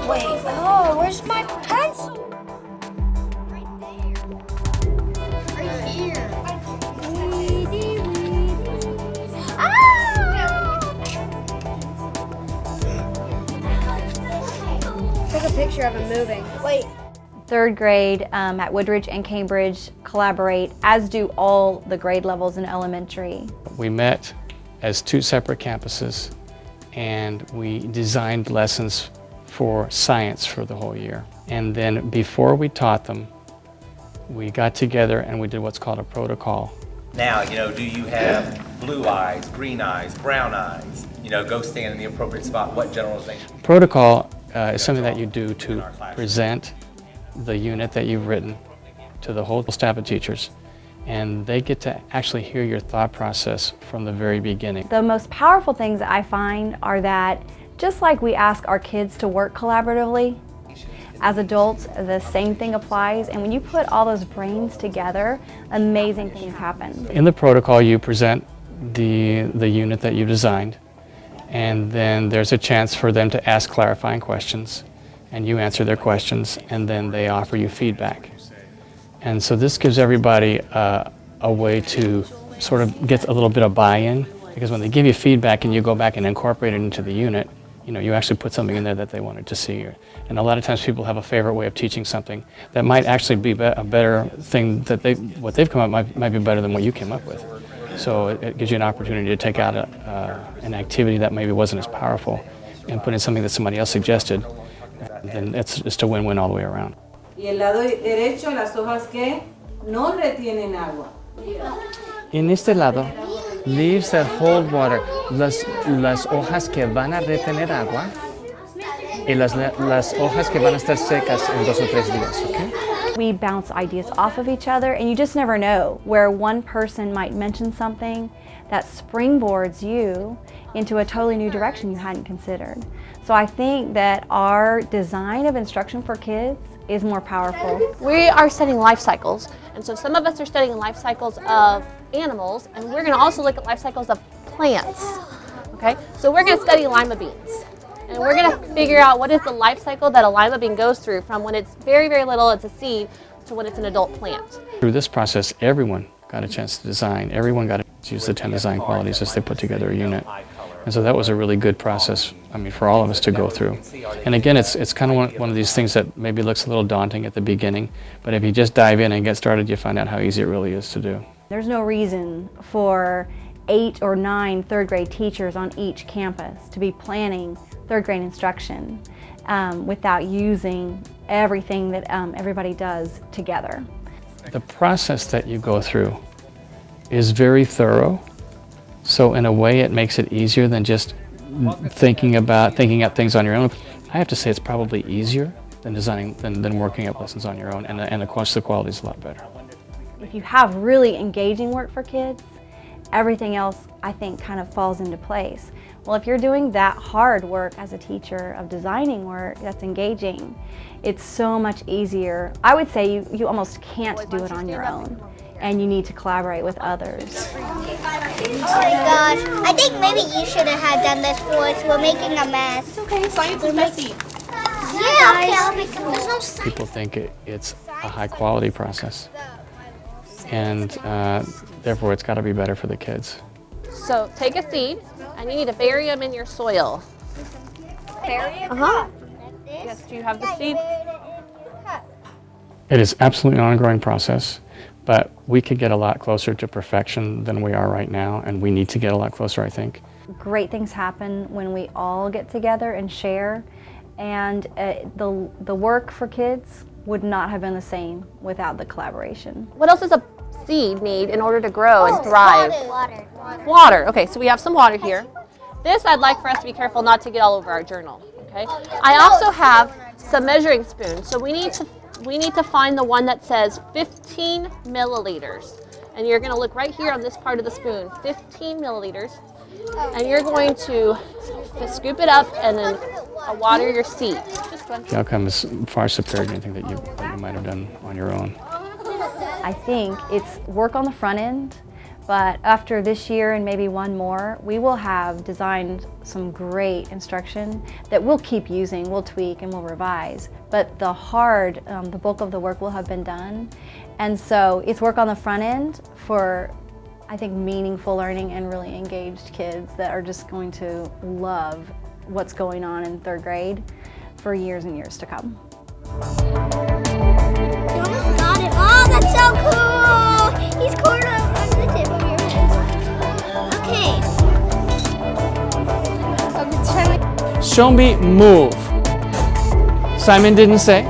Wait, oh, where's my pencil? Right here. Take a picture of him moving. Wait. Third grade at Woodridge and Cambridge collaborate, as do all the grade levels in elementary. We met as two separate campuses, and we designed lessons for science for the whole year. And then before we taught them, we got together and we did what's called a protocol. Now, do you have blue eyes, green eyes, brown eyes? Go stand in the appropriate spot. What generalization? Protocol is something that you do to present the unit that you've written to the whole staff of teachers, and they get to actually hear your thought process from the very beginning. The most powerful things I find are that just like we ask our kids to work collaboratively, as adults, the same thing applies, and when you put all those brains together, amazing things happen. In the protocol, you present the unit that you designed, and then there's a chance for them to ask clarifying questions, and you answer their questions, and then they offer you feedback. And so this gives everybody a way to sort of get a little bit of buy-in, because when they give you feedback and you go back and incorporate it into the unit, you actually put something in there that they wanted to see. And a lot of times people have a favorite way of teaching something that might actually be a better thing, that what they've come up might be better than what you came up with. So it gives you an opportunity to take out an activity that maybe wasn't as powerful and put in something that somebody else suggested. And then it's just a win-win all the way around. Y el lado derecho, las hojas que no retienen agua. En este lado, leaves that hold water, las hojas que van a retener agua y las hojas que van a estar secas en 2 o 3 días, ¿ok? We bounce ideas off of each other, and you just never know where one person might mention something that springboards you into a totally new direction you hadn't considered. So I think that our design of instruction for kids is more powerful. We are studying life cycles, and so some of us are studying life cycles of animals, and we're going to also look at life cycles of plants. Okay, so we're going to study lima beans, and we're going to figure out what is the life cycle that a lima bean goes through from when it's very, very little, it's a seed, to when it's an adult plant. Through this process, everyone got a chance to design. Everyone got to use the 10 design qualities as they put together a unit. And so that was a really good process, for all of us to go through. And again, it's kind of one of these things that maybe looks a little daunting at the beginning, but if you just dive in and get started, you find out how easy it really is to do. There's no reason for 8 or 9 third grade teachers on each campus to be planning third grade instruction without using everything that everybody does together. The process that you go through is very thorough. So in a way, it makes it easier than just thinking up things on your own. I have to say it's probably easier than than working up lessons on your own, and of course the quality is a lot better. If you have really engaging work for kids, everything else I think kind of falls into place. Well, if you're doing that hard work as a teacher of designing work that's engaging, it's so much easier. I would say you almost can't do it on your own, and you need to collaborate with others. Oh my gosh, I think maybe you should have had done this for us. We're making a mess. Okay, science is messy. Yeah, okay, I'll make a mess. There's no science. People think it's a high quality process, and therefore it's got to be better for the kids. So take a seed, and you need to bury them in your soil. Bury it? Uh-huh. Yes, do you have the seed? It is absolutely an ongoing process, but we could get a lot closer to perfection than we are right now, and we need to get a lot closer, I think. Great things happen when we all get together and share, and the work for kids would not have been the same without the collaboration. What else does a seed need in order to grow and thrive? Water. Water. Okay, so we have some water here. This I'd like for us to be careful not to get all over our journal. Okay. I also have some measuring spoons, so we need to find the one that says 15 milliliters. And you're going to look right here on this part of the spoon, 15 milliliters. And you're going to scoop it up and then water your seed. The outcome is far superior to anything that you might have done on your own. I think it's work on the front end, But after this year and maybe one more, we will have designed some great instruction that we'll keep using, we'll tweak and we'll revise. But the bulk of the work will have been done. And so it's work on the front end for, I think, meaningful learning and really engaged kids that are just going to love what's going on in 3rd grade for years and years to come. You almost got it. Oh, that's so cool! He's cornered under the tip of your head. Okay. Show me move. Simon didn't say.